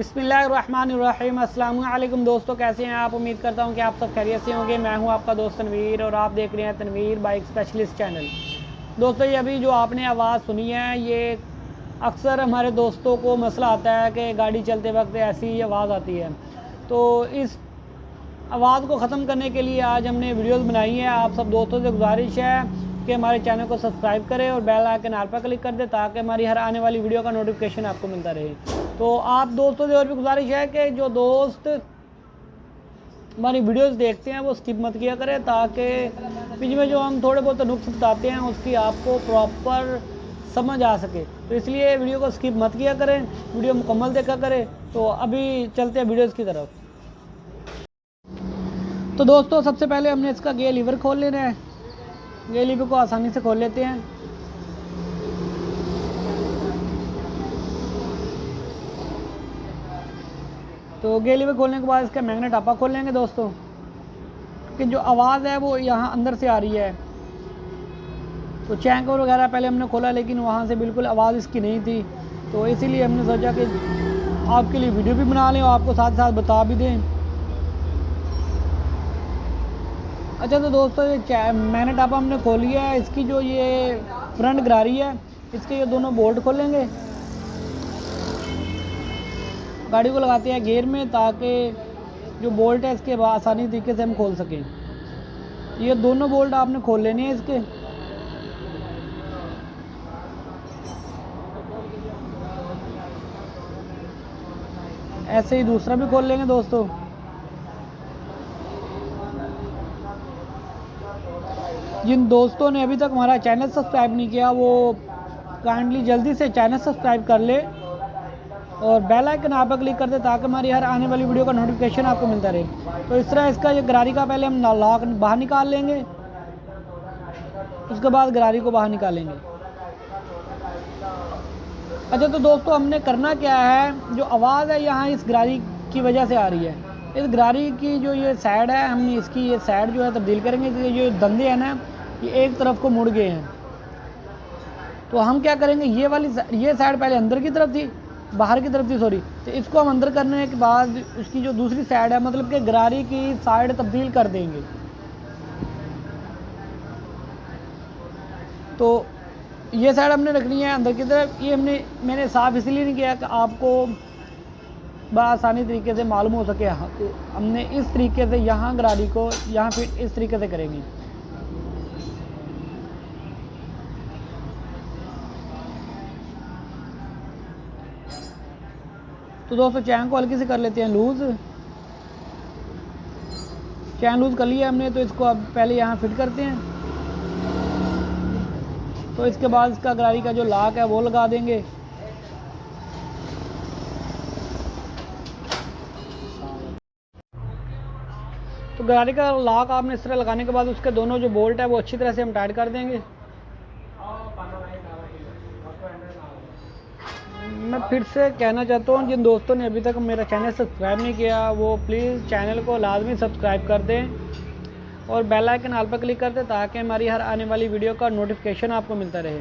बिस्मिल्लाहिर्रहमानिर्रहीम। अस्सलामु अलैकुम दोस्तों, कैसे हैं आप? उम्मीद करता हूं कि आप सब खैरियत से होंगे। मैं हूं आपका दोस्त तनवीर और आप देख रहे हैं तनवीर बाइक स्पेशलिस्ट चैनल। दोस्तों, ये अभी जो आपने आवाज़ सुनी है, ये अक्सर हमारे दोस्तों को मसला आता है कि गाड़ी चलते वक्त ऐसी आवाज़ आती है। तो इस आवाज़ को ख़त्म करने के लिए आज हमने वीडियोज़ बनाई है। आप सब दोस्तों से गुजारिश है कि हमारे चैनल को सब्सक्राइब करें और बेल आइकन ऑल पर क्लिक कर दें ताकि हमारी हर आने वाली वीडियो का नोटिफिकेशन आपको मिलता रहे। तो आप दोस्तों से और भी गुजारिश है कि जो दोस्त हमारी वीडियोस देखते हैं वो स्किप मत किया करें, ताकि बीच में जो हम थोड़े बहुत नुक्स बताते हैं उसकी आपको प्रॉपर समझ आ सके। तो इसलिए वीडियो को स्किप मत किया करें, वीडियो मुकम्मल देखा करें। तो अभी चलते हैं वीडियोज़ की तरफ। तो दोस्तों, सबसे पहले हमने इसका गियर लीवर खोल लेना है। गियर लीवर को आसानी से खोल लेते हैं। तो गियर लीवर खोलने के बाद इसका मैग्नेट आपा खोल लेंगे दोस्तों, कि जो आवाज़ है वो यहाँ अंदर से आ रही है। तो चैन कवर वगैरह पहले हमने खोला, लेकिन वहाँ से बिल्कुल आवाज़ इसकी नहीं थी। तो इसीलिए हमने सोचा कि आपके लिए वीडियो भी बना लें और आपको साथ साथ बता भी दें। अच्छा, तो दोस्तों ये मैग्नेट आपा हमने खोल लिया है। इसकी जो ये फ्रंट गरारी है, इसके ये दोनों बोल्ट खोलेंगे। गाड़ी को लगाते हैं गियर में, ताकि जो बोल्ट है इसके आसानी तरीके से हम खोल सकें। ये दोनों बोल्ट आपने खोल लेने हैं इसके। ऐसे ही दूसरा भी खोल लेंगे दोस्तों। जिन दोस्तों ने अभी तक हमारा चैनल सब्सक्राइब नहीं किया, वो काइंडली जल्दी से चैनल सब्सक्राइब कर ले और बेल आइकन आप पर क्लिक कर दे, ताकि हमारी हर आने वाली वीडियो का नोटिफिकेशन आपको मिलता रहे। तो इस तरह इसका ये गरारी का पहले हम लॉक बाहर निकाल लेंगे, उसके बाद गरारी को बाहर निकालेंगे। अच्छा, तो दोस्तों हमने करना क्या है, जो आवाज़ है यहाँ इस गरारी की वजह से आ रही है। इस गरारी की जो ये साइड है, हमने इसकी ये साइड जो है तब्दील करेंगे, क्योंकि जो धंधे हैं ना, ये एक तरफ को मुड़ गए हैं। तो हम क्या करेंगे, ये साइड पहले अंदर की तरफ थी, बाहर की तरफ थी सॉरी। तो इसको हम अंदर करने के बाद उसकी जो दूसरी साइड है, मतलब कि गरारी की साइड तब्दील कर देंगे। तो ये साइड हमने रखनी है अंदर की तरफ। ये मैंने साफ इसलिए नहीं किया कि आपको बआसानी तरीके से मालूम हो सके। तो हमने इस तरीके से यहाँ गरारी को यहाँ फिट इस तरीके से करेंगे। तो दोस्तों चैन को हल्की से कर लेते हैं लूज़। चैन लूज़ कर लिया हमने, तो इसको अब पहले यहाँ फिट करते हैं। तो इसके बाद इसका गरारी का जो लॉक है वो लगा देंगे। तो गरारी का लॉक आपने इस तरह लगाने के बाद उसके दोनों जो बोल्ट है वो अच्छी तरह से हम टाइट कर देंगे। मैं फिर से कहना चाहता हूँ, जिन दोस्तों ने अभी तक मेरा चैनल सब्सक्राइब नहीं किया, वो प्लीज़ चैनल को लाजमी सब्सक्राइब कर दें और बेल आइकन ऑल पर क्लिक कर दें, ताकि हमारी हर आने वाली वीडियो का नोटिफिकेशन आपको मिलता रहे।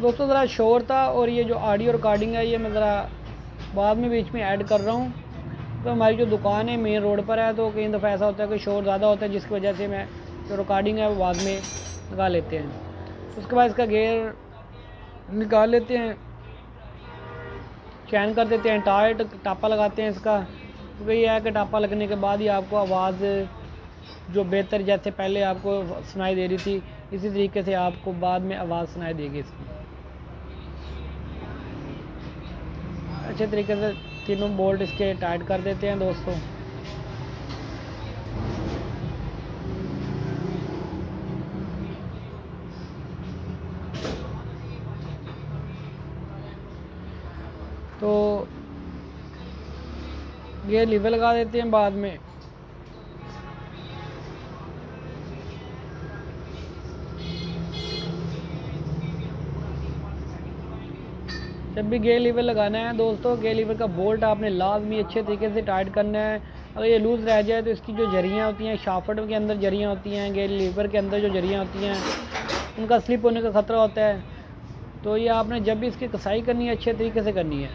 दोस्तों, ज़रा शोर था और ये जो ऑडियो रिकॉर्डिंग है ये मैं ज़रा बाद में बीच में ऐड कर रहा हूँ। तो हमारी जो दुकान है मेन रोड पर है, तो कई दफ़ा ऐसा होता है कि शोर ज़्यादा होता है, जिसकी वजह से मैं जो रिकॉर्डिंग है वो बाद में लगा लेते हैं। उसके बाद इसका गियर निकाल लेते हैं, चैन कर देते हैं टाइट, टापा लगाते हैं इसका। क्योंकि ये है कि टापा लगने के बाद ही आपको आवाज़ जो बेहतर, जैसे पहले आपको सुनाई दे रही थी, इसी तरीके से आपको बाद में आवाज़ सुनाई देगी इसकी। अच्छे तरीके से तीनों बोल्ट इसके टाइट कर देते हैं दोस्तों। तो ये लीवर लगा देते हैं बाद में। जब भी गियर लीवर लगाना है दोस्तों, गियर लीवर का बोल्ट आपने लाजमी अच्छे तरीके से टाइट करना है। अगर ये लूज़ रह जाए तो इसकी जो जरियाँ होती हैं, शाफ्ट के अंदर जरियाँ होती हैं, गियर लीवर के अंदर जो जरियाँ होती हैं, उनका स्लिप होने का ख़तरा होता है। तो ये आपने जब भी इसकी कसाई करनी है अच्छे तरीके से करनी है।